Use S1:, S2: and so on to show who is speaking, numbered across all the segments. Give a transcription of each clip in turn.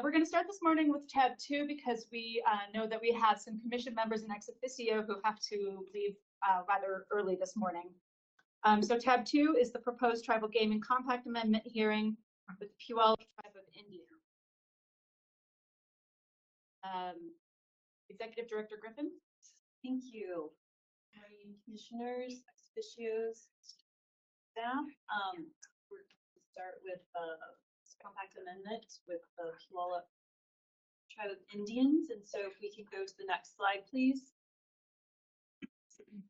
S1: We're going to start this morning with tab 2 because we know that we have some commission members and ex officio who have to leave rather early this morning. So tab 2 is the proposed tribal gaming compact amendment hearing with Puyallup Tribe of India. Executive Director Griffin.
S2: Thank you. Morning, commissioners, ex-officios, staff. We're going to start with this compact amendment with the Puyallup Tribe of Indians. And so if we can go to the next slide, please. We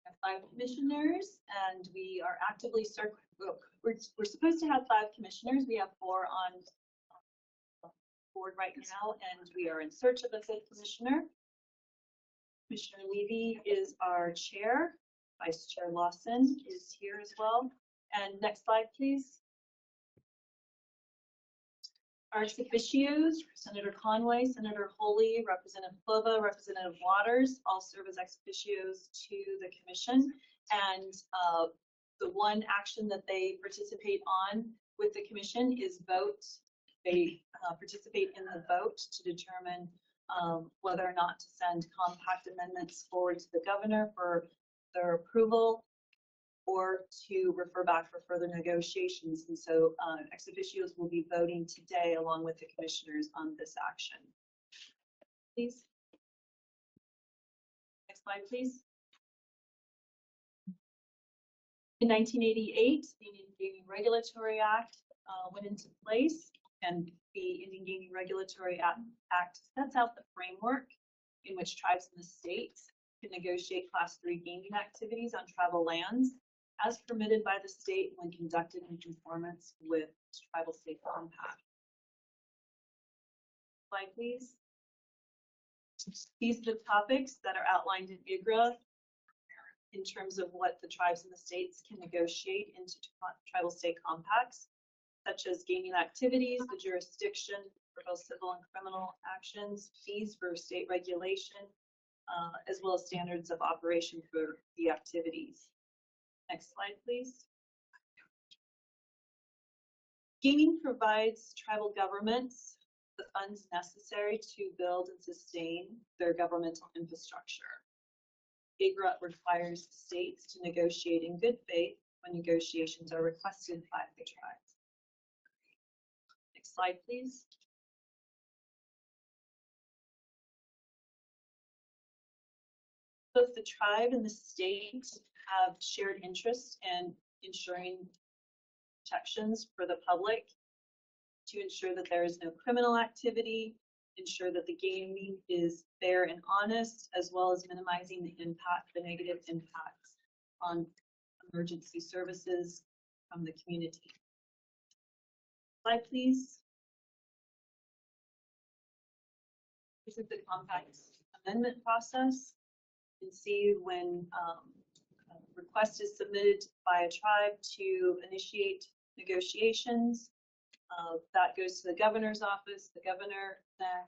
S2: have 5 commissioners, and we are actively we're supposed to have 5 commissioners. We have 4 on board right now, and we are in search of a 5th commissioner. Commissioner Levy is our chair. Vice Chair Lawson is here as well. And next slide, please. Our ex-officios, Senator Conway, Senator Holy, Representative Plova, Representative Waters, all serve as ex-officios to the commission. And the one action that they participate on with the commission is vote. They participate in the vote to determine whether or not to send compact amendments forward to the governor for their approval or to refer back for further negotiations. And so ex-officios will be voting today along with the commissioners on this action. Please. Next slide, please. In 1988, the Indian Gaming Regulatory Act went into place, and the Indian Gaming Regulatory Act sets out the framework in which tribes in the state can negotiate Class 3 gaming activities on tribal lands as permitted by the state when conducted in conformance with tribal state compact. Slide, please. These are the topics that are outlined in IGRA in terms of what the tribes in the states can negotiate into tribal state compacts, such as gaming activities, the jurisdiction for both civil and criminal actions, fees for state regulation, as well as standards of operation for the activities. Next slide, please. Gaming provides tribal governments the funds necessary to build and sustain their governmental infrastructure. IGRA requires states to negotiate in good faith when negotiations are requested by the tribes. Next slide, please. Both the tribe and the state have shared interest in ensuring protections for the public to ensure that there is no criminal activity, ensure that the gaming is fair and honest, as well as minimizing the negative impacts on emergency services from the community. Slide, please. This is the compact amendment process. You can see when a request is submitted by a tribe to initiate negotiations, that goes to the governor's office. The governor then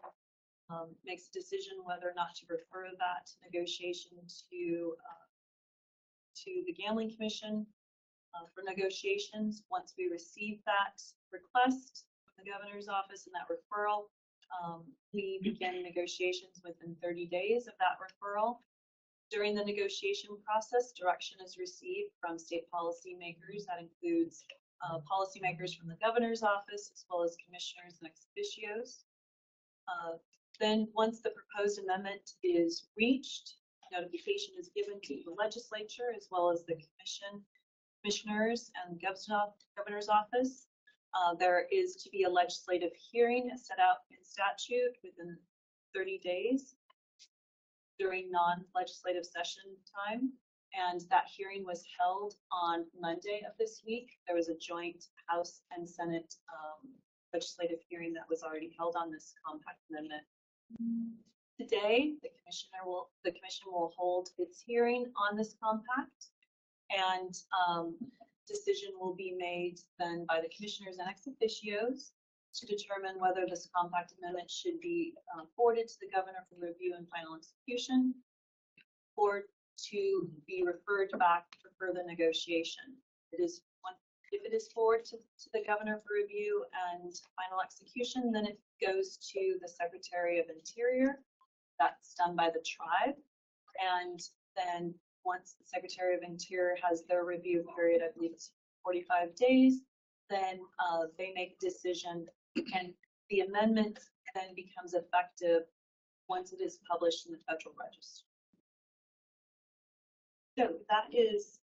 S2: makes a decision whether or not to refer that negotiation to the Gambling Commission for negotiations. Once we receive that request from the governor's office and that referral, we begin negotiations within 30 days of that referral. During the negotiation process, direction is received from state policymakers. That includes policymakers from the governor's office, as well as commissioners and ex-officios. Then once the proposed amendment is reached, notification is given to the legislature, as well as the commissioners and governor's office. There is to be a legislative hearing set out in statute within 30 days during non-legislative session time. And that hearing was held on Monday of this week. There was a joint House and Senate legislative hearing that was already held on this compact amendment. Today, the commission will hold its hearing on this compact, and decision will be made then by the commissioners and ex-officios to determine whether this compact amendment should be forwarded to the governor for review and final execution, or to be referred back for further negotiation. It is If it is forwarded to the governor for review and final execution, then it goes to the Secretary of Interior. That's done by the tribe. And then once the Secretary of Interior has their review period, I believe it's 45 days, then they make a decision, and the amendment then becomes effective once it is published in the Federal Register. So that is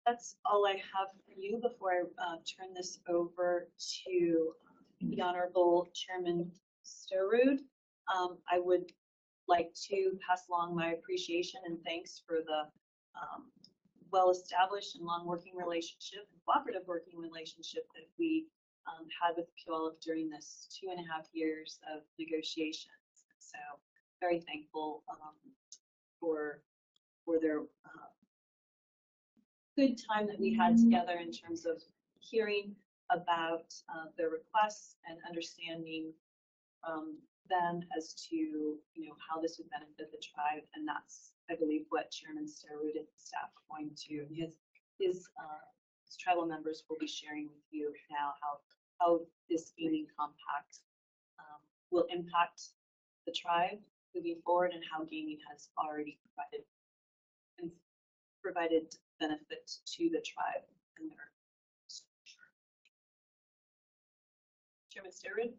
S2: that's all I have for you before I turn this over to the Honorable Chairman Starud. I would like to pass along my appreciation and thanks for the well-established and long working relationship and cooperative working relationship that we had with Puyallup during this 2.5 years of negotiations. So very thankful for their good time that we had together in terms of hearing about their requests and understanding them as to how this would benefit the tribe, and that's, I believe, what Chairman Starwood and staff are going to, his tribal members will be sharing with you now how this gaming compact will impact the tribe moving forward, and how gaming has already provided benefit to the tribe and their structure. Chairman Starwood?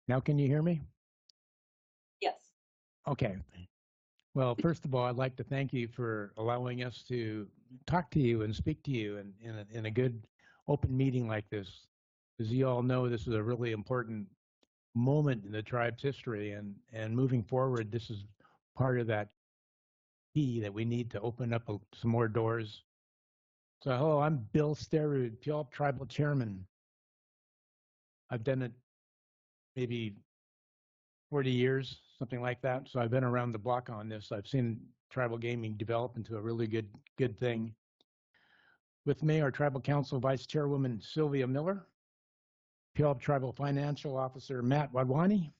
S3: Now, can you hear me?
S2: Yes.
S3: Okay. Well, first of all, I'd like to thank you for allowing us to talk to you and speak to you in a good open meeting like this. As you all know, this is a really important moment in the tribe's history, and moving forward, this is part of that key that we need to open up some more doors. So, hello, I'm Bill Starwood, Puyallup Tribal Chairman. I've done it maybe 40 years, something like that. So I've been around the block on this. I've seen tribal gaming develop into a really good thing. With me, our Tribal Council Vice Chairwoman Sylvia Miller, Puyallup Tribal Financial Officer Matt Wadwani,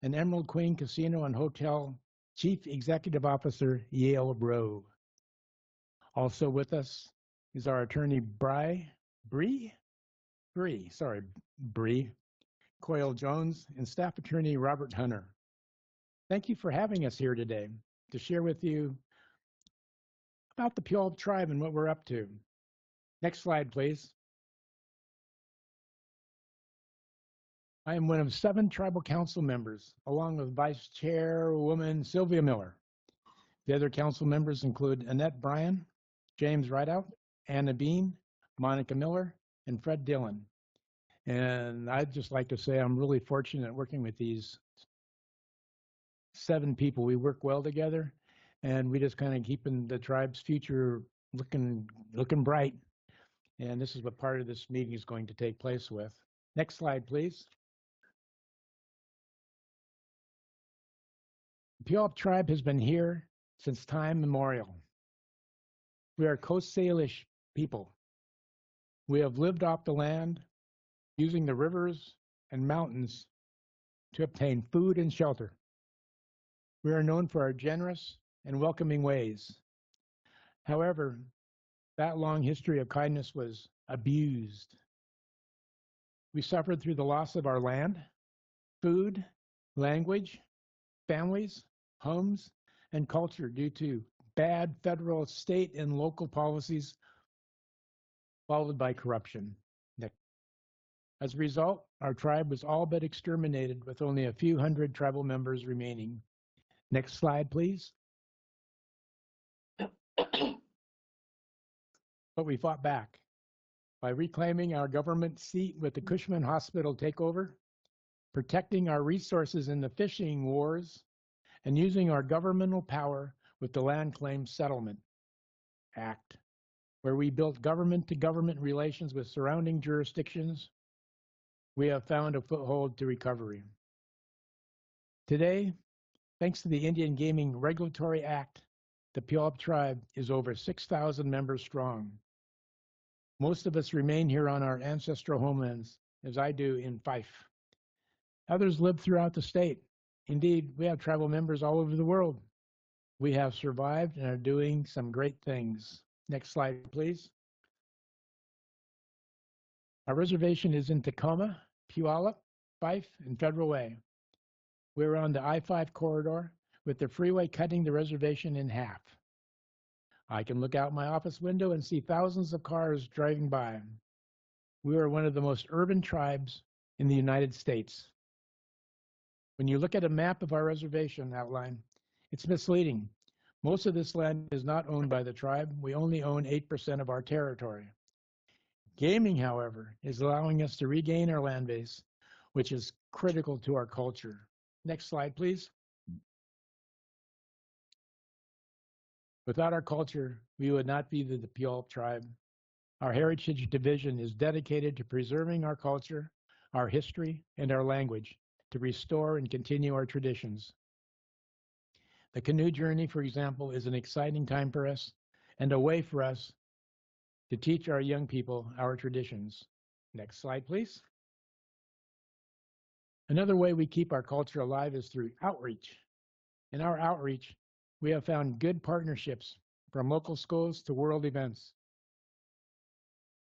S3: and Emerald Queen Casino and Hotel Chief Executive Officer Yale Rowe. Also with us is our attorney Bree Coyle Jones, and staff attorney Robert Hunter. Thank you for having us here today to share with you about the Puyallup Tribe and what we're up to. Next slide, please. I am one of 7 tribal council members, along with Vice Chairwoman Sylvia Miller. The other council members include Annette Bryan, James Rideout, Anna Bean, Monica Miller, and Fred Dillon. And I'd just like to say I'm really fortunate working with these 7 people. We work well together, and we just kind of keeping the tribe's future looking bright. And this is what part of this meeting is going to take place with. Next slide, please. The Puyallup Tribe has been here since time immemorial. We are Coast Salish people. We have lived off the land, using the rivers and mountains to obtain food and shelter. We are known for our generous and welcoming ways. However, that long history of kindness was abused. We suffered through the loss of our land, food, language, families, homes, and culture due to bad federal, state, and local policies followed by corruption. As a result, our tribe was all but exterminated with only a few hundred tribal members remaining. Next slide, please. But we fought back by reclaiming our government seat with the Cushman Hospital takeover, protecting our resources in the fishing wars, and using our governmental power with the Land Claims Settlement Act, where we built government-to-government relations with surrounding jurisdictions. We have found a foothold to recovery. Today, thanks to the Indian Gaming Regulatory Act, the Puyallup Tribe is over 6,000 members strong. Most of us remain here on our ancestral homelands, as I do in Fife. Others live throughout the state. Indeed, we have tribal members all over the world. We have survived and are doing some great things. Next slide, please. Our reservation is in Tacoma, Puyallup, Fife, and Federal Way. We're on the I-5 corridor with the freeway cutting the reservation in half. I can look out my office window and see thousands of cars driving by. We are one of the most urban tribes in the United States. When you look at a map of our reservation outline, it's misleading. Most of this land is not owned by the tribe. We only own 8% of our territory. Gaming, however, is allowing us to regain our land base, which is critical to our culture. Next slide, please. Without our culture, we would not be the Puyallup Tribe. Our Heritage Division is dedicated to preserving our culture, our history, and our language to restore and continue our traditions. The canoe journey, for example, is an exciting time for us and a way for us to teach our young people our traditions. Next slide, please. Another way we keep our culture alive is through outreach. In our outreach, we have found good partnerships from local schools to world events.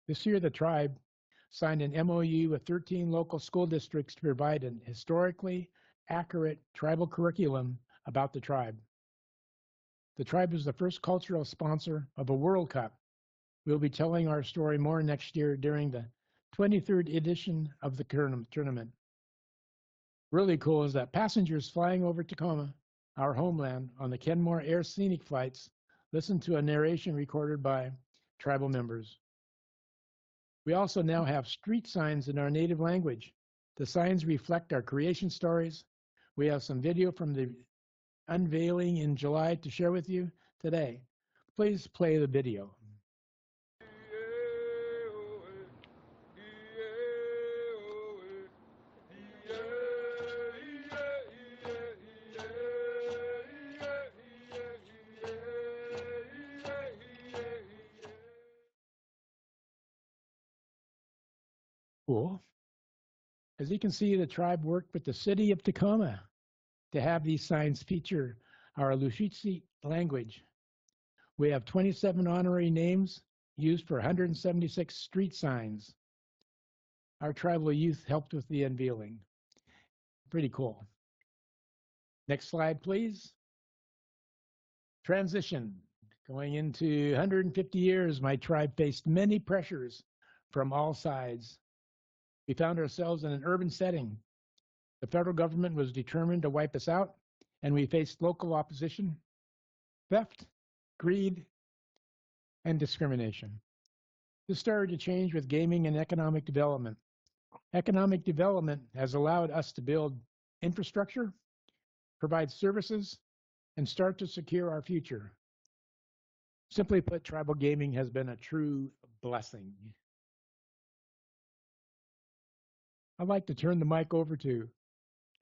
S3: This year, the tribe signed an MOU with 13 local school districts to provide an historically accurate tribal curriculum about the tribe. The tribe is the first cultural sponsor of a World Cup. We'll be telling our story more next year during the 23rd edition of the tournament. Really cool is that passengers flying over Tacoma, our homeland, on the Kenmore Air Scenic flights listen to a narration recorded by tribal members. We also now have street signs in our native language. The signs reflect our creation stories. We have some video from the unveiling in July to share with you today. Please play the video. Cool. As you can see, the tribe worked with the city of Tacoma to have these signs feature our Lushootseed language. We have 27 honorary names used for 176 street signs. Our tribal youth helped with the unveiling. Pretty cool. Next slide, please. Transition. Going into 150 years, my tribe faced many pressures from all sides. We found ourselves in an urban setting. The federal government was determined to wipe us out, and we faced local opposition, theft, greed, and discrimination. This started to change with gaming and economic development. Economic development has allowed us to build infrastructure, provide services, and start to secure our future. Simply put, tribal gaming has been a true blessing. I'd like to turn the mic over to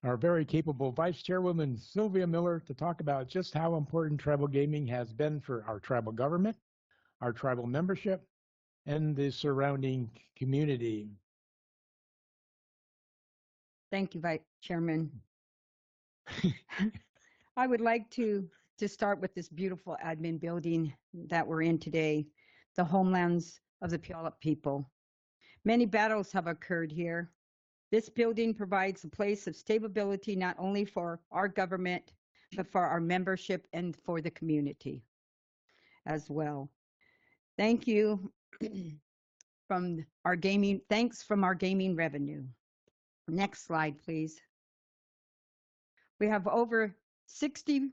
S3: our very capable Vice Chairwoman, Sylvia Miller, to talk about just how important tribal gaming has been for our tribal government, our tribal membership, and the surrounding community.
S4: Thank you, Vice Chairman. I would like to start with this beautiful admin building that we're in today, the homelands of the Puyallup people. Many battles have occurred here. This building provides a place of stability not only for our government, but for our membership and for the community as well. Thank you from our gaming, thanks from our gaming revenue. Next slide, please. We have over 60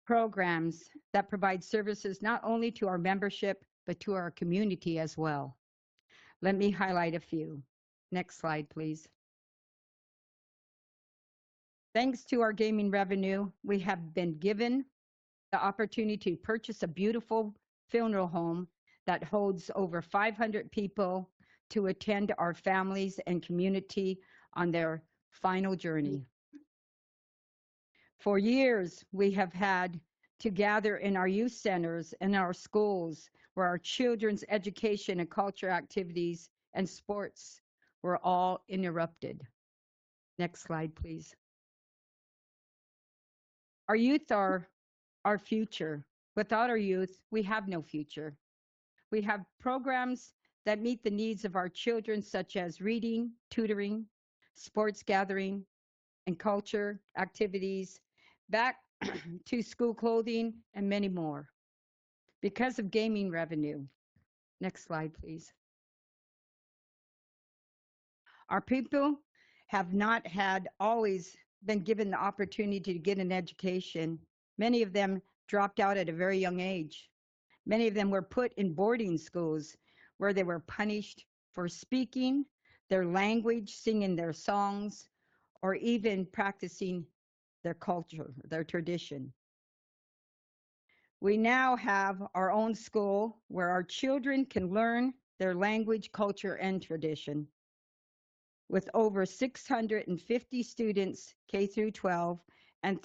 S4: programs that provide services not only to our membership, but to our community as well. Let me highlight a few. Next slide, please. Thanks to our gaming revenue, we have been given the opportunity to purchase a beautiful funeral home that holds over 500 people to attend our families and community on their final journey. For years, we have had to gather in our youth centers and our schools where our children's education and culture activities and sports were all interrupted. Next slide, please. Our youth are our future. Without our youth, we have no future. We have programs that meet the needs of our children, such as reading, tutoring, sports gathering, and culture activities, back to school clothing, and many more. Because of gaming revenue. Next slide, please. Our people have not had always been given the opportunity to get an education. Many of them dropped out at a very young age. Many of them were put in boarding schools where they were punished for speaking their language, singing their songs, or even practicing their culture, their tradition. We now have our own school where our children can learn their language, culture, and tradition. With over 650 students, K through 12, and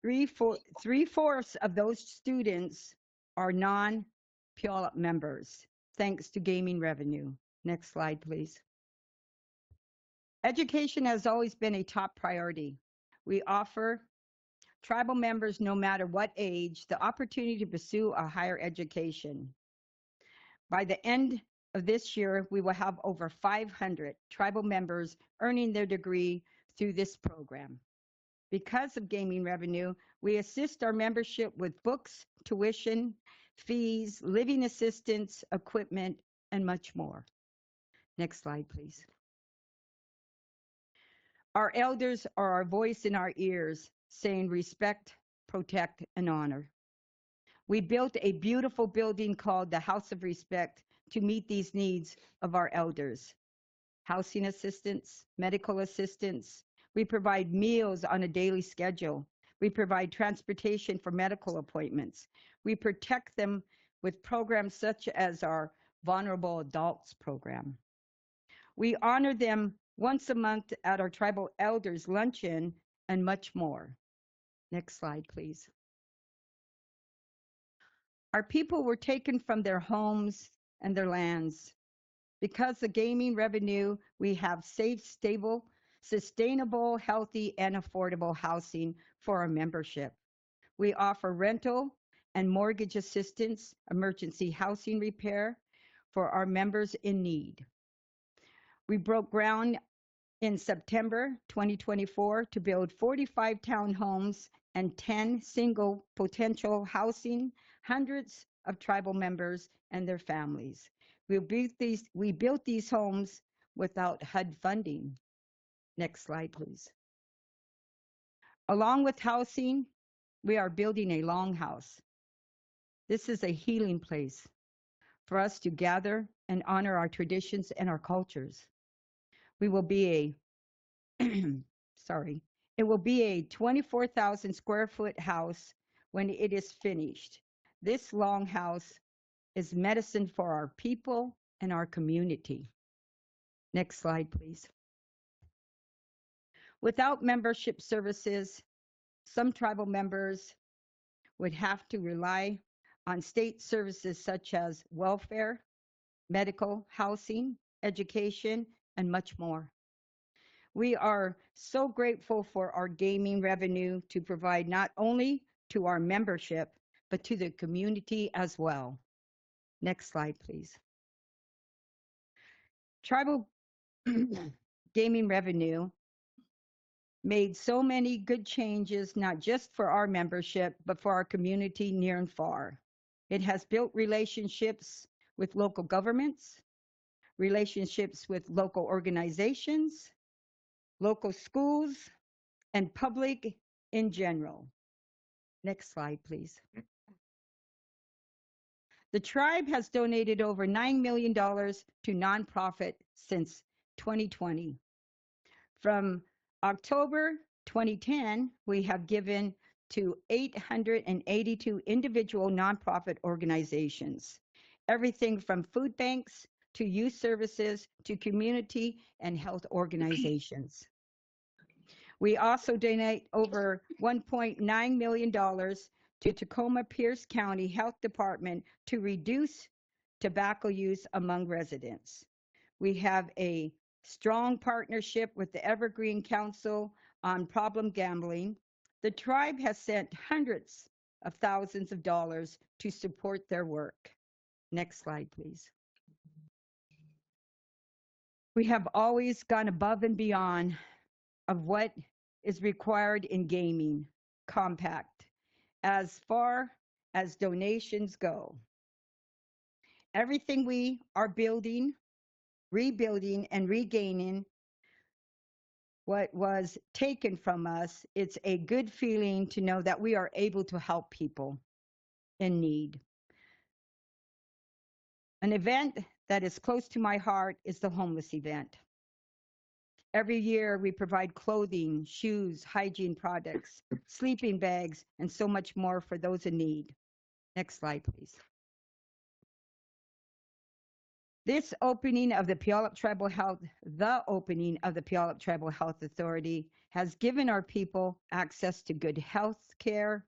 S4: three-fourths of those students are non-Puyallup members, thanks to gaming revenue. Next slide, please. Education has always been a top priority. We offer tribal members, no matter what age, the opportunity to pursue a higher education. By the end of this year, we will have over 500 tribal members earning their degree through this program. Because of gaming revenue, we assist our membership with books, tuition, fees, living assistance, equipment, and much more. Next slide, please. Our elders are our voice in our ears, saying respect, protect, and honor. We built a beautiful building called the House of Respect to meet these needs of our elders. Housing assistance, medical assistance. We provide meals on a daily schedule. We provide transportation for medical appointments. We protect them with programs such as our Vulnerable Adults program. We honor them once a month at our tribal elders luncheon and much more. Next slide, please. Our people were taken from their homes and their lands. Because of gaming revenue, we have safe, stable, sustainable, healthy, and affordable housing for our membership. We offer rental and mortgage assistance, emergency housing repair for our members in need. We broke ground in September 2024 to build 45 townhomes and 10 single potential housing, hundreds of tribal members and their families. We built these homes without HUD funding. Next slide, please. Along with housing, we are building a longhouse. This is a healing place for us to gather and honor our traditions and our cultures. We will be it will be a 24,000 square foot house when it is finished. This longhouse is medicine for our people and our community. Next slide, please. Without membership services, some tribal members would have to rely on state services such as welfare, medical, housing, education, and much more. We are so grateful for our gaming revenue to provide not only to our membership, but to the community as well. Next slide, please. Tribal gaming revenue made so many good changes, not just for our membership, but for our community near and far. It has built relationships with local governments, relationships with local organizations, local schools, and public in general. Next slide, please. The tribe has donated over $9 million to nonprofit since 2020. From October 2010, we have given to 882 individual nonprofit organizations, everything from food banks to youth services to community and health organizations. We also donate over $1.9 million to Tacoma Pierce County Health Department to reduce tobacco use among residents. We have a strong partnership with the Evergreen Council on Problem Gambling The tribe has sent hundreds of thousands of dollars to support their work. Next slide, please. We have always gone above and beyond of what is required in gaming compact as far as donations go. Everything we are building, rebuilding, and regaining what was taken from us, it's a good feeling to know that we are able to help people in need. An event that is close to my heart is the homeless event. Every year we provide clothing, shoes, hygiene products, sleeping bags, and so much more for those in need. Next slide, please. This opening of the Puyallup Tribal Health, the opening of the Puyallup Tribal Health Authority has given our people access to good health care,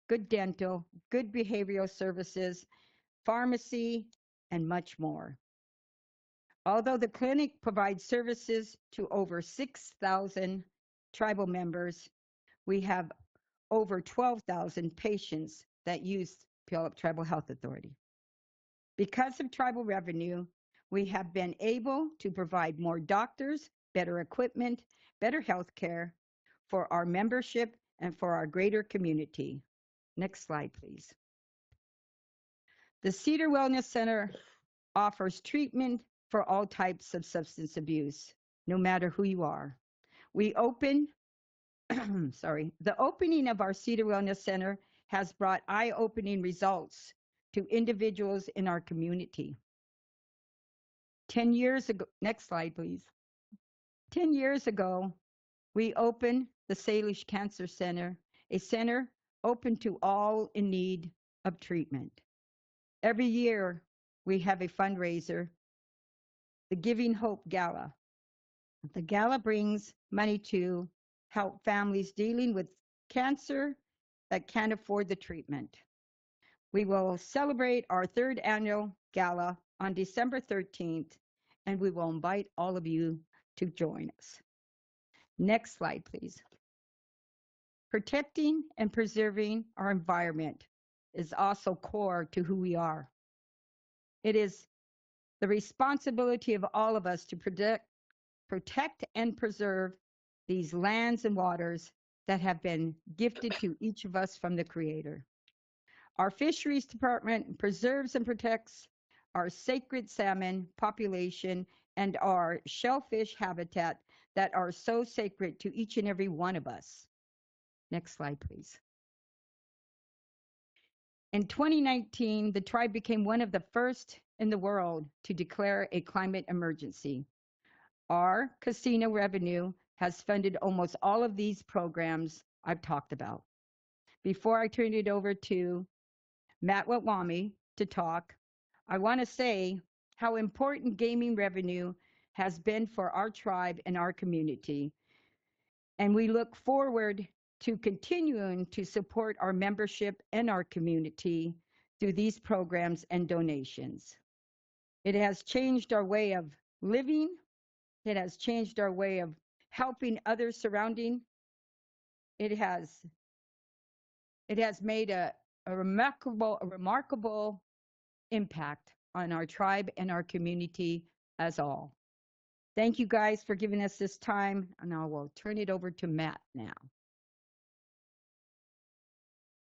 S4: good dental, good behavioral services, pharmacy, and much more. Although the clinic provides services to over 6,000 tribal members, we have over 12,000 patients that use Puyallup Tribal Health Authority. Because of tribal revenue, we have been able to provide more doctors, better equipment, better health care for our membership and for our greater community. Next slide, please. The Cedar Wellness Center offers treatment for all types of substance abuse, no matter who you are. We open, the opening of our Cedar Wellness Center has brought eye-opening results to individuals in our community. 10 years ago, next slide, please. 10 years ago, we opened the Salish Cancer Center, a center open to all in need of treatment. Every year, we have a fundraiser, the Giving Hope Gala. The gala brings money to help families dealing with cancer that can't afford the treatment. We will celebrate our third annual gala on December 13th, and we will invite all of you to join us. Next slide, please. Protecting and preserving our environment is also core to who we are. It is the responsibility of all of us to protect and preserve these lands and waters that have been gifted to each of us from the Creator. Our fisheries department preserves and protects our sacred salmon population and our shellfish habitat that are so sacred to each and every one of us. Next slide, please. In 2019, the tribe became one of the first in the world to declare a climate emergency. Our casino revenue has funded almost all of these programs I've talked about. Before I turn it over to Matt Watwami to talk, I want to say how important gaming revenue has been for our tribe and our community. And we look forward to continuing to support our membership and our community through these programs and donations. It has changed our way of living. It has changed our way of helping others surrounding. It has made a remarkable impact on our tribe and our community as all. Thank you guys for giving us this time, and I will turn it over to Matt now.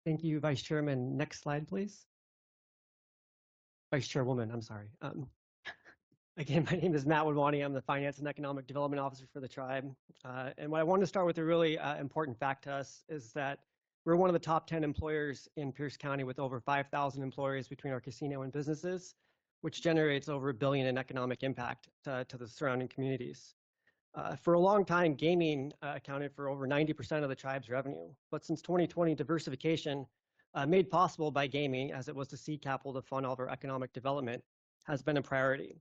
S5: Thank you, Vice Chairman. Next slide, please. Vice Chairwoman, I'm sorry. Again, my name is Matt Wadwani. I'm the Finance and Economic Development Officer for the tribe. And what I want to start with, a really important fact to us, is that we're one of the top 10 employers in Pierce County with over 5,000 employees between our casino and businesses, which generates over $1 billion in economic impact to the surrounding communities. For a long time, gaming accounted for over 90% of the tribe's revenue. But since 2020, diversification made possible by gaming, as it was the seed capital to fund all of our economic development, has been a priority.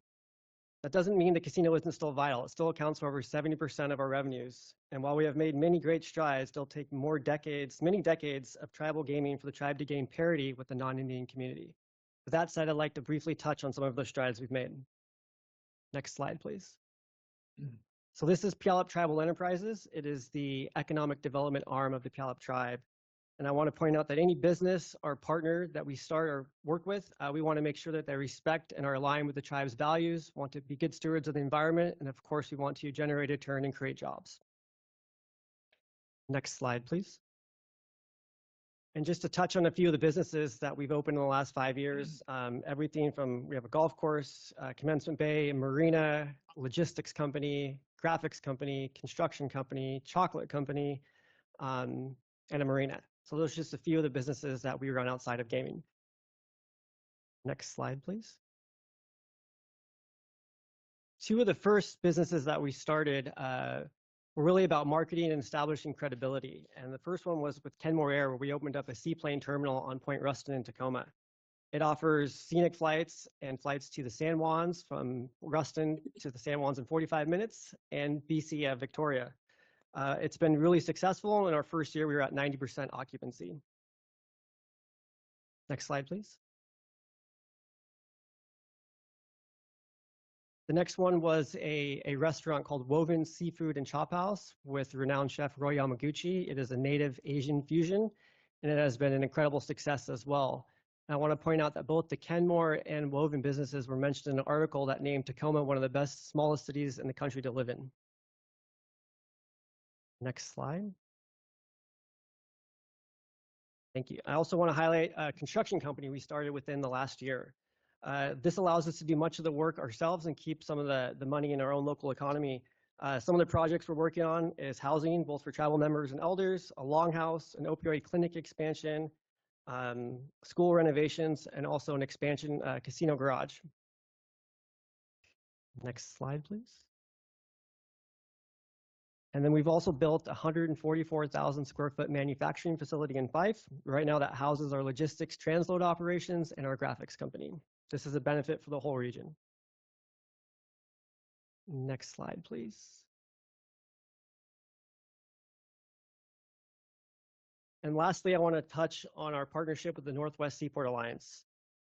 S5: That doesn't mean the casino isn't still vital. It still accounts for over 70% of our revenues. And while we have made many great strides, it'll take many decades of tribal gaming for the tribe to gain parity with the non-Indian community. With that said, I'd like to briefly touch on some of those strides we've made. Next slide, please. So this is Puyallup Tribal Enterprises. It is the economic development arm of the Puyallup Tribe. And I want to point out that any business or partner that we start or work with, we want to make sure that they respect and are aligned with the tribe's values, want to be good stewards of the environment, and of course, we want to generate a return and create jobs. Next slide, please. And just to touch on a few of the businesses that we've opened in the last 5 years, everything from, we have a golf course, commencement bay, marina, logistics company, graphics company, construction company, chocolate company, and a marina. So those are just a few of the businesses that we run outside of gaming. Next slide, please. Two of the first businesses that we started were really about marketing and establishing credibility. And the first one was with Kenmore Air, where we opened up a seaplane terminal on Point Ruston in Tacoma. It offers scenic flights and flights to the San Juans, from Ruston to the San Juans in 45 minutes, and BC Victoria. It's been really successful. In our first year, we were at 90% occupancy. Next slide, please. The next one was a restaurant called Woven Seafood and Chop House with renowned chef Roy Yamaguchi. It is a native Asian fusion, and it has been an incredible success as well. And I want to point out that both the Kenmore and Woven businesses were mentioned in an article that named Tacoma one of the best, smallest cities in the country to live in. Next slide. Thank you. I also want to highlight a construction company we started within the last year. This allows us to do much of the work ourselves and keep some of the money in our own local economy. Some of the projects we're working on is housing, both for tribal members and elders, a longhouse, an opioid clinic expansion, school renovations, and also an expansion casino garage. Next slide, please. And then we've also built a 144,000 square foot manufacturing facility in Fife. Right now that houses our logistics transload operations and our graphics company. This is a benefit for the whole region. Next slide, please. And lastly, I want to touch on our partnership with the Northwest Seaport Alliance.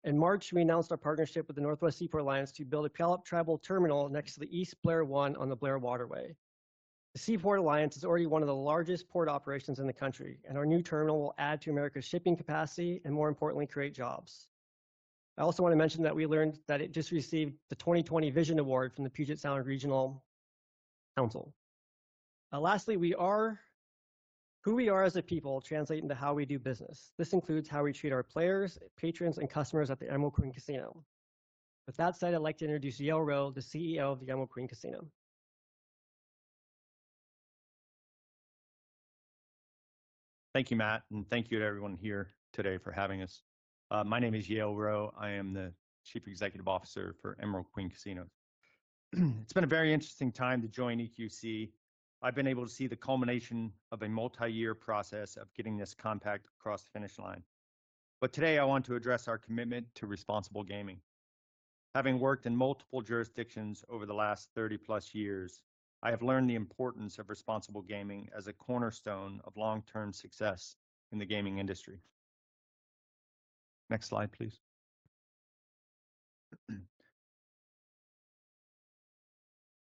S5: In March, we announced our partnership with the Northwest Seaport Alliance to build a Puyallup Tribal Terminal next to the East Blair 1 on the Blair Waterway. The Seaport Alliance is already one of the largest port operations in the country, and our new terminal will add to America's shipping capacity and, more importantly, create jobs. I also want to mention that we learned that it just received the 2020 Vision Award from the Puget Sound Regional Council. Lastly, who we are as a people translate into how we do business. This includes how we treat our players, patrons, and customers at the Emerald Queen Casino. With that said, I'd like to introduce Yale Rowe, the CEO of the Emerald Queen Casino.
S6: Thank you, Matt, and thank you to everyone here today for having us. My name is Yale Rowe. I am the Chief Executive Officer for Emerald Queen Casinos. It's been a very interesting time to join EQC. I've been able to see the culmination of a multi-year process of getting this compact across the finish line. But today I want to address our commitment to responsible gaming. Having worked in multiple jurisdictions over the last 30+ years, I have learned the importance of responsible gaming as a cornerstone of long-term success in the gaming industry. Next slide, please.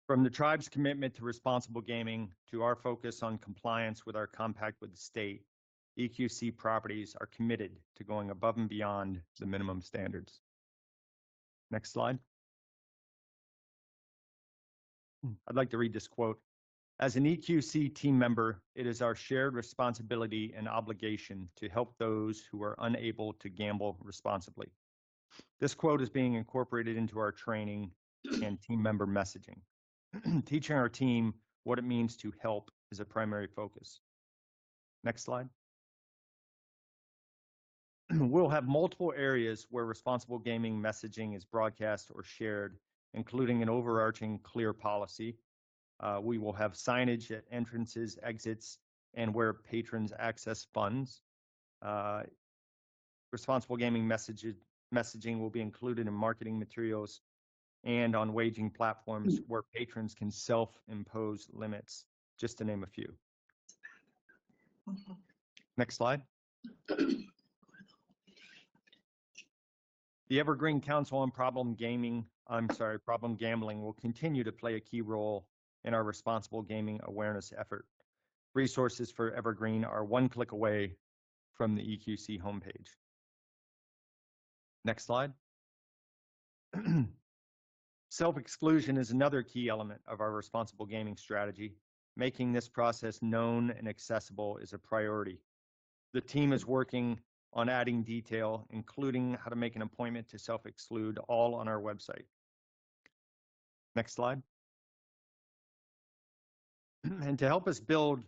S6: From the tribe's commitment to responsible gaming to our focus on compliance with our compact with the state, EQC properties are committed to going above and beyond the minimum standards. Next slide. I'd like to read this quote. As an EQC team member, it is our shared responsibility and obligation to help those who are unable to gamble responsibly. This quote is being incorporated into our training and team member messaging. Teaching our team what it means to help is a primary focus. Next slide. We'll have multiple areas where responsible gaming messaging is broadcast or shared, including an overarching clear policy. We will have signage at entrances, exits, and where patrons access funds. Responsible gaming messaging will be included in marketing materials and on waging platforms where patrons can self-impose limits, just to name a few. Next slide. The Evergreen Council on Problem Gambling will continue to play a key role in our responsible gaming awareness effort. Resources for Evergreen are one click away from the EQC homepage. Next slide. Self-exclusion is another key element of our responsible gaming strategy. Making this process known and accessible is a priority. The team is working on adding detail, including how to make an appointment to self-exclude, all on our website. Next slide. And to help us build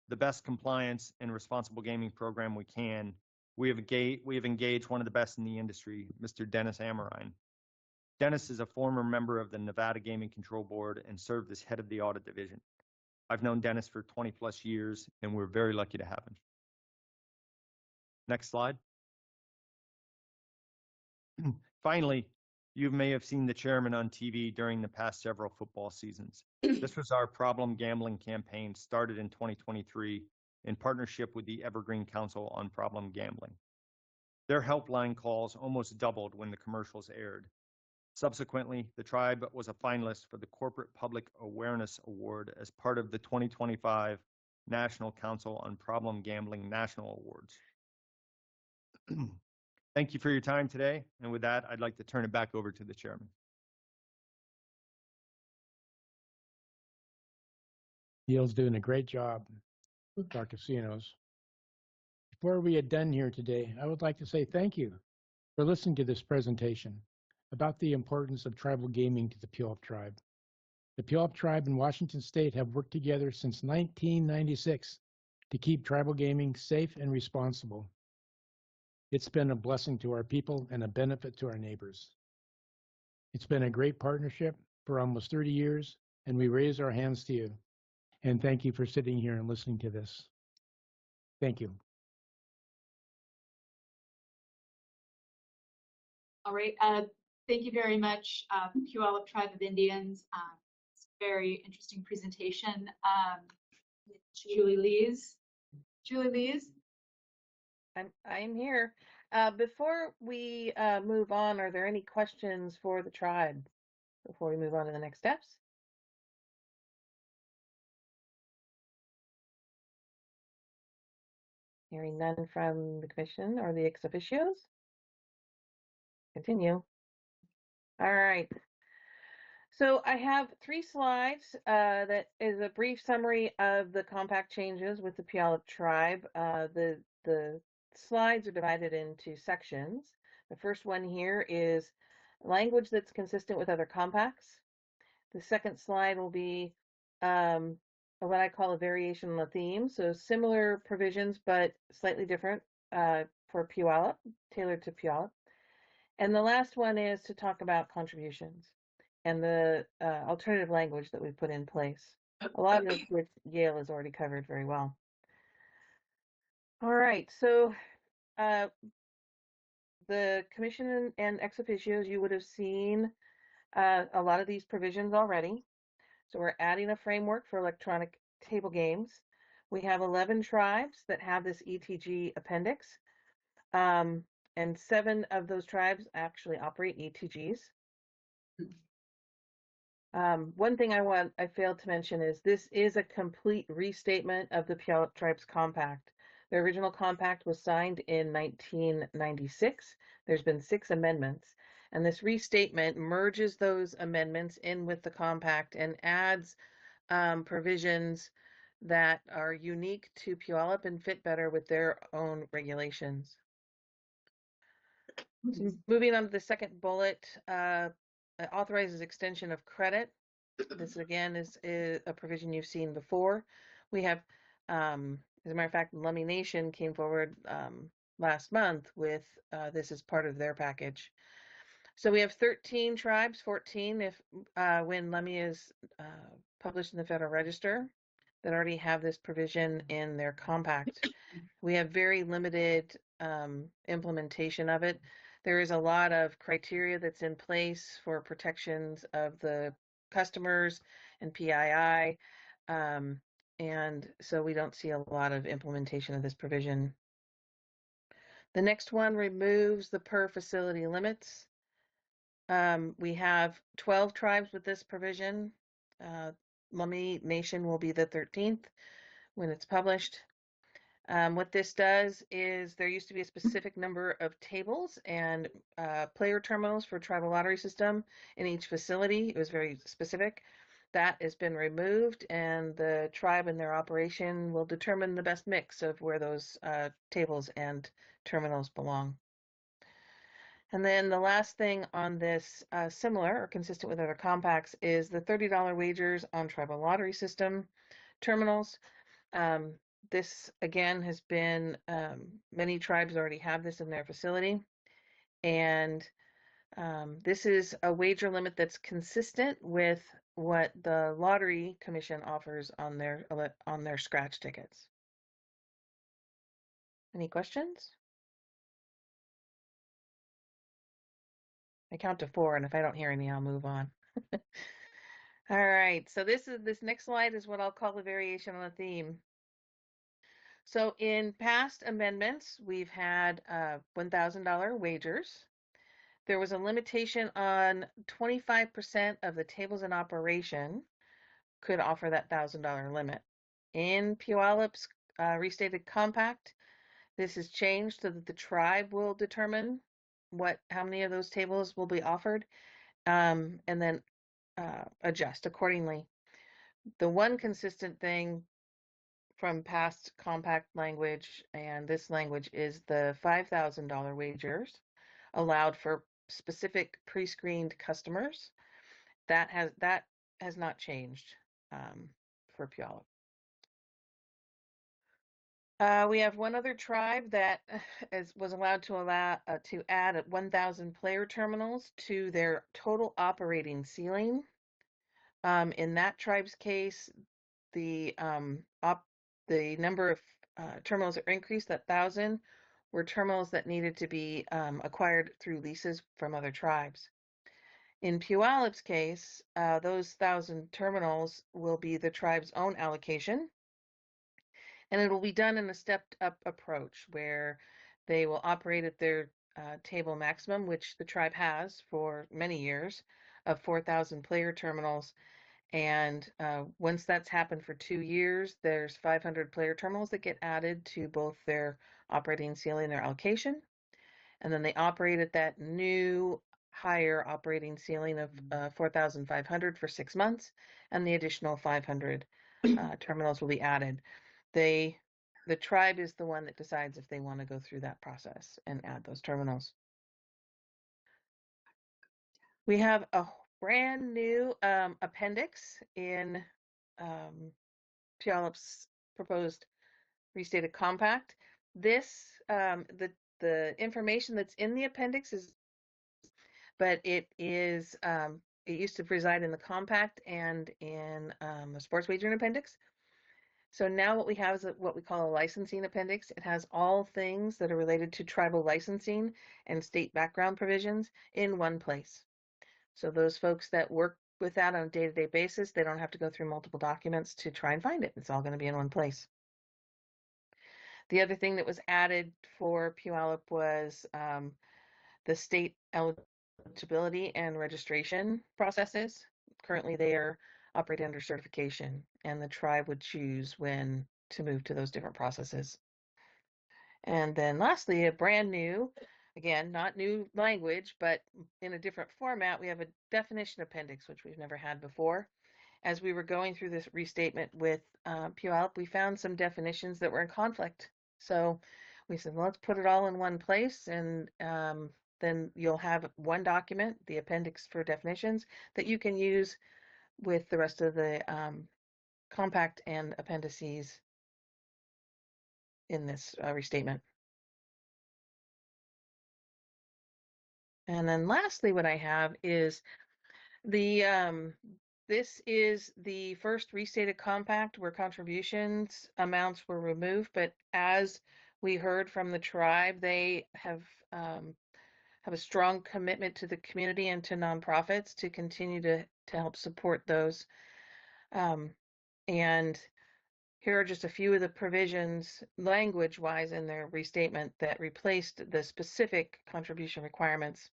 S6: the best compliance and responsible gaming program we can, we have engaged one of the best in the industry, Mr. Dennis Amorine. Dennis is a former member of the Nevada Gaming Control Board and served as head of the audit division. I've known Dennis for 20 plus years, and we're very lucky to have him. Next slide. Finally, you may have seen the chairman on TV during the past several football seasons. This was our problem gambling campaign, started in 2023 in partnership with the Evergreen Council on Problem Gambling. Their helpline calls almost doubled when the commercials aired. Subsequently, the tribe was a finalist for the Corporate Public Awareness Award as part of the 2025 National Council on Problem Gambling National Awards. Thank you for your time today. And with that, I'd like to turn it back over to the chairman.
S3: Neil's doing a great job with our casinos. Before we are done here today, I would like to say thank you for listening to this presentation about the importance of tribal gaming to the Puyallup Tribe. The Puyallup Tribe and Washington State have worked together since 1996 to keep tribal gaming safe and responsible. It's been a blessing to our people and a benefit to our neighbors. It's been a great partnership for almost 30 years, and we raise our hands to you. And thank you for sitting here and listening to this. Thank you.
S1: All right. Thank you very much, Puyallup Tribe of Indians. It's a very interesting presentation. Julie Lees. Julie Lees.
S7: I'm here. Before we move on, are there any questions for the tribe before we move on to the next steps? Hearing none from the commission or the ex-officios. Continue. All right. So I have 3 slides that is a brief summary of the compact changes with the Puyallup Tribe. The slides are divided into sections. The first one here is language that's consistent with other compacts. The second slide will be what I call a variation on the theme. So similar provisions, but slightly different for Puyallup, tailored to Puyallup. And the last one is to talk about contributions and the alternative language that we put in place. A lot of which Yale has already covered very well. All right, so the Commission and Ex-Officios, you would have seen a lot of these provisions already. So we're adding a framework for electronic table games. We have 11 tribes that have this ETG appendix. And 7 of those tribes actually operate ETGs. One thing I failed to mention is this is a complete restatement of the Puyallup Tribe's compact. The original compact was signed in 1996. There's been 6 amendments, and this restatement merges those amendments in with the compact and adds provisions that are unique to Puyallup and fit better with their own regulations. So moving on to the second bullet, authorizes extension of credit. This again is a provision you've seen before. We have, as a matter of fact, Lummi Nation came forward last month with this as part of their package. So we have 13 tribes, 14 if when Lummi is published in the Federal Register, that already have this provision in their compact. We have very limited implementation of it. There is a lot of criteria that's in place for protections of the customers and PII. And so we don't see a lot of implementation of this provision. The next one removes the per facility limits. We have 12 tribes with this provision. Lummi Nation will be the 13th when it's published. What this does is there used to be a specific number of tables and player terminals for tribal lottery system in each facility. It was very specific. That has been removed, and the tribe and their operation will determine the best mix of where those tables and terminals belong. And then the last thing on this, similar or consistent with other compacts, is the $30 wagers on tribal lottery system terminals. This again has been, many tribes already have this in their facility. And this is a wager limit that's consistent with what the Lottery Commission offers on their scratch tickets. Any questions? I count to 4, and if I don't hear any, I'll move on. All right, so this next slide is what I'll call the variation on the theme. So in past amendments, we've had $1,000 wagers. There was a limitation on 25% of the tables in operation could offer that $1,000 limit. In Puyallup's restated compact, this is changed so that the tribe will determine how many of those tables will be offered, and then adjust accordingly. The one consistent thing from past compact language and this language is the $5,000 wagers allowed for specific pre-screened customers. That has not changed for Puyallup. We have one other tribe that was allowed to add 1,000 player terminals to their total operating ceiling. In that tribe's case, the number of terminals that were increased, that 1,000, were terminals that needed to be acquired through leases from other tribes. In Puyallup's case, those 1,000 terminals will be the tribe's own allocation, and it will be done in a stepped-up approach where they will operate at their table maximum, which the tribe has for many years, of 4,000 player terminals. And once that's happened for 2 years, there's 500 player terminals that get added to both their operating ceiling and their allocation. And then they operate at that new higher operating ceiling of 4,500 for 6 months, and the additional 500 terminals will be added. The tribe is the one that decides if they want to go through that process and add those terminals. We have a brand new appendix in Puyallup's proposed restated compact. This the information that's in the appendix but it is it used to reside in the compact and in the sports wagering appendix. So now what we have is what we call a licensing appendix. It has all things that are related to tribal licensing and state background provisions in one place. So those folks that work with that on a day-to-day basis, they don't have to go through multiple documents to try and find it. It's all going to be in one place. The other thing that was added for Puyallup was the state eligibility and registration processes. Currently, they are operating under certification, and the tribe would choose when to move to those different processes. And then lastly, a brand new, again, not new language, but in a different format, we have a definition appendix, which we've never had before. As we were going through this restatement with Puyallup, we found some definitions that were in conflict. So we said, well, let's put it all in one place, and then you'll have one document, the appendix for definitions, that you can use with the rest of the compact and appendices in this restatement. And then lastly, what I have is this is the first restated compact where contributions amounts were removed, but as we heard from the tribe, they have a strong commitment to the community and to nonprofits to continue to help support those. And here are just a few of the provisions language-wise in their restatement that replaced the specific contribution requirements.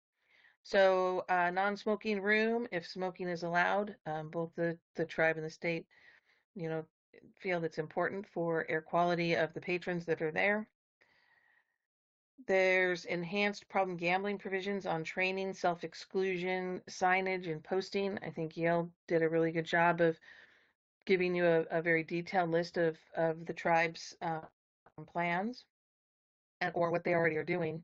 S7: So non-smoking room, if smoking is allowed, both the tribe and the state, you know, feel that's important for air quality of the patrons that are there. There's enhanced problem gambling provisions on training, self-exclusion, signage, and posting. I think Yale did a really good job of giving you a very detailed list of the tribe's plans or what they already are doing.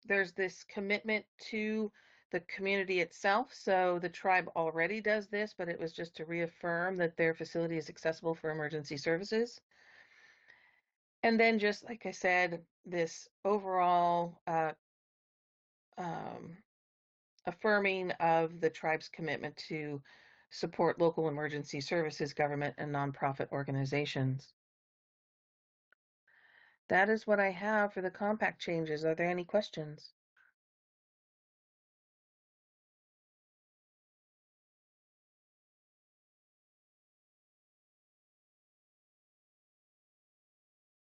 S7: There's this commitment to the community itself. So the tribe already does this, but it was just to reaffirm that their facility is accessible for emergency services. And then just like I said, this overall affirming of the tribe's commitment to support local emergency services, government, and nonprofit organizations. That is what I have for the compact changes. Are there any questions?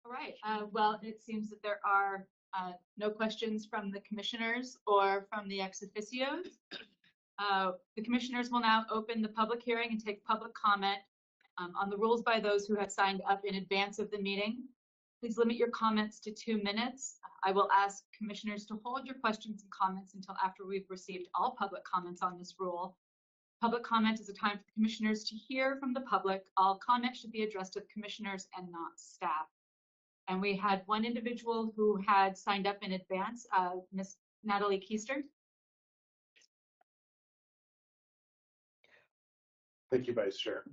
S1: All right. Well, it seems that there are no questions from the commissioners or from the ex-officios. The commissioners will now open the public hearing and take public comment on the rules by those who have signed up in advance of the meeting. Please limit your comments to 2 minutes. I will ask commissioners to hold your questions and comments until after we've received all public comments on this rule. Public comment is a time for the commissioners to hear from the public. All comments should be addressed to the commissioners and not staff. And we had one individual who had signed up in advance, Ms. Natalie Keister.
S8: Thank you, Vice Chair.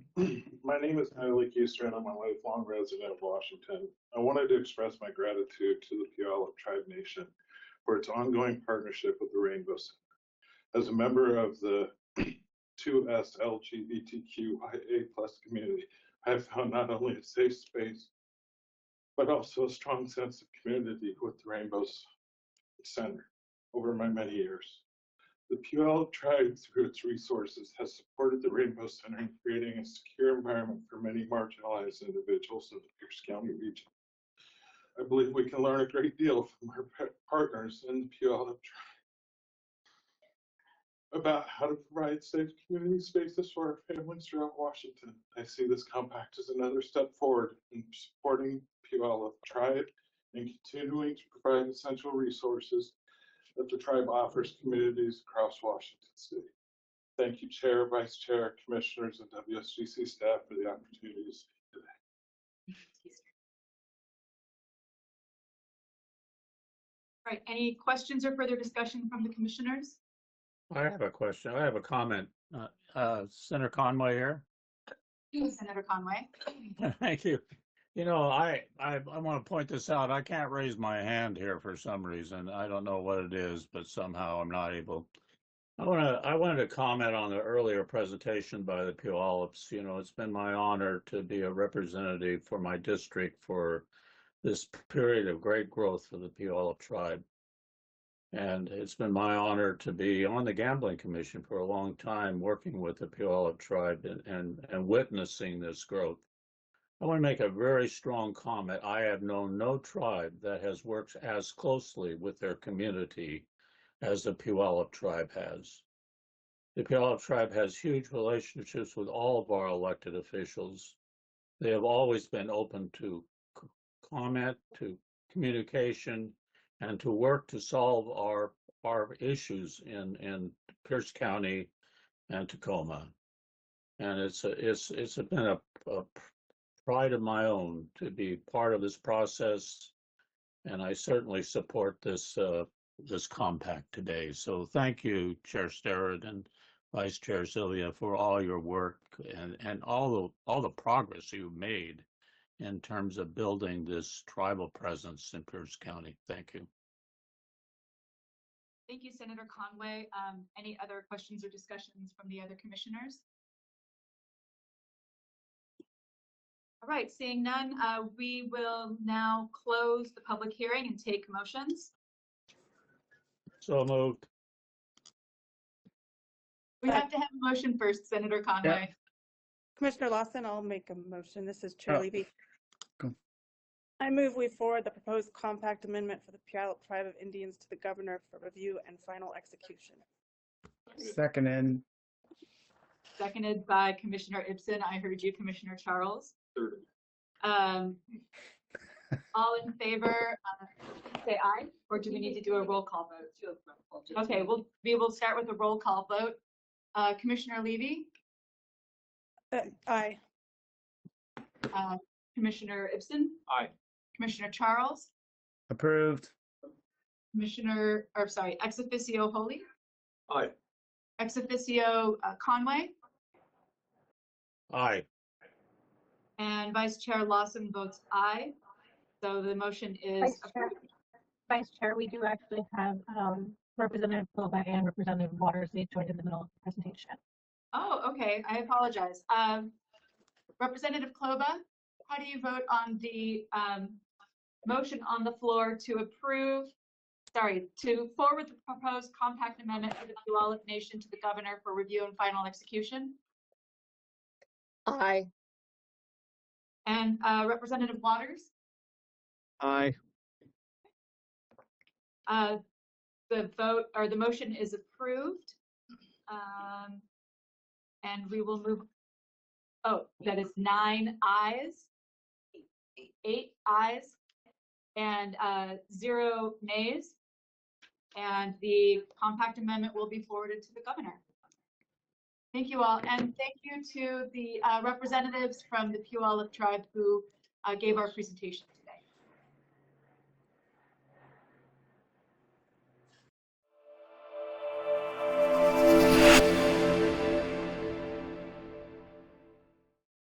S8: My name is Natalie Keister, and I'm a lifelong resident of Washington. I wanted to express my gratitude to the Puyallup Tribe Nation for its ongoing partnership with the Rainbow Center. As a member of the 2S LGBTQIA+ community, I have found not only a safe space, but also a strong sense of community with the Rainbow Center over my many years. The Puyallup Tribe, through its resources, has supported the Rainbow Center in creating a secure environment for many marginalized individuals in the Pierce County region. I believe we can learn a great deal from our partners in the Puyallup Tribe about how to provide safe community spaces for our families throughout Washington. I see this compact as another step forward in supporting Puyallup Tribe and continuing to provide essential resources that the tribe offers communities across Washington State. Thank you, Chair, Vice Chair, Commissioners, and WSGC staff for the opportunity to speak today.
S1: All right, any questions or further discussion from the commissioners?
S9: I have a question. I have a comment. Senator Conway here.
S1: Senator Conway.
S9: Thank you. You know, I want to point this out. I can't raise my hand here for some reason. I don't know what it is, but somehow I'm not able. I wanted to comment on the earlier presentation by the Puyallups. You know, it's been my honor to be a representative for my district for this period of great growth for the Puyallup Tribe. And it's been my honor to be on the Gambling Commission for a long time, working with the Puyallup Tribe and witnessing this growth. I want to make a very strong comment. I have known no tribe that has worked as closely with their community as the Puyallup Tribe has. The Puyallup Tribe has huge relationships with all of our elected officials. They have always been open to comment, to communication, and to work to solve our issues in Pierce County and Tacoma. And it's been a pride of my own to be part of this process, and I certainly support this this compact today. So thank you, Chair Sterrett and Vice Chair Sylvia, for all your work and all the progress you've made in terms of building this tribal presence in Pierce County. Thank you.
S1: Thank you, Senator Conway. Any other questions or discussions from the other commissioners? All right, seeing none, we will now close the public hearing and take motions.
S9: So moved.
S1: We have to have a motion first, Senator Conway.
S10: Commissioner Lawson, I'll make a motion. This is Chair
S9: Oh.
S10: Levy. I move we forward the proposed compact amendment for the Puyallup Tribe of Indians to the governor for review and final execution.
S11: Seconded.
S1: Seconded by Commissioner Ibsen. I heard you, Commissioner Charles. Um, all in favor, say aye, or do we need to do a roll call vote? Okay, we will start with a roll call vote. Commissioner Levy,
S10: Aye.
S1: Commissioner Ibsen.
S9: Aye.
S1: Commissioner Charles,
S11: Approved.
S1: Ex officio Holy,
S9: Aye.
S1: ex officio Conway,
S9: Aye.
S1: and Vice Chair Lawson votes aye. So the motion is approved.
S12: Vice Chair, we do actually have Representative Kloba and Representative Waters. They joined in the middle of the presentation.
S1: Oh, okay. I apologize. Representative Kloba, how do you vote on the motion on the floor to forward the proposed compact amendment for the Puyallup Nation to the governor for review and final execution?
S7: Aye.
S1: And Representative Waters?
S6: Aye.
S1: The motion is approved. And we will move, that is 9 ayes, 8 ayes, and 0 nays. And the compact amendment will be forwarded to the governor. Thank you all, and thank you to the representatives from the Puyallup Tribe who gave our presentation.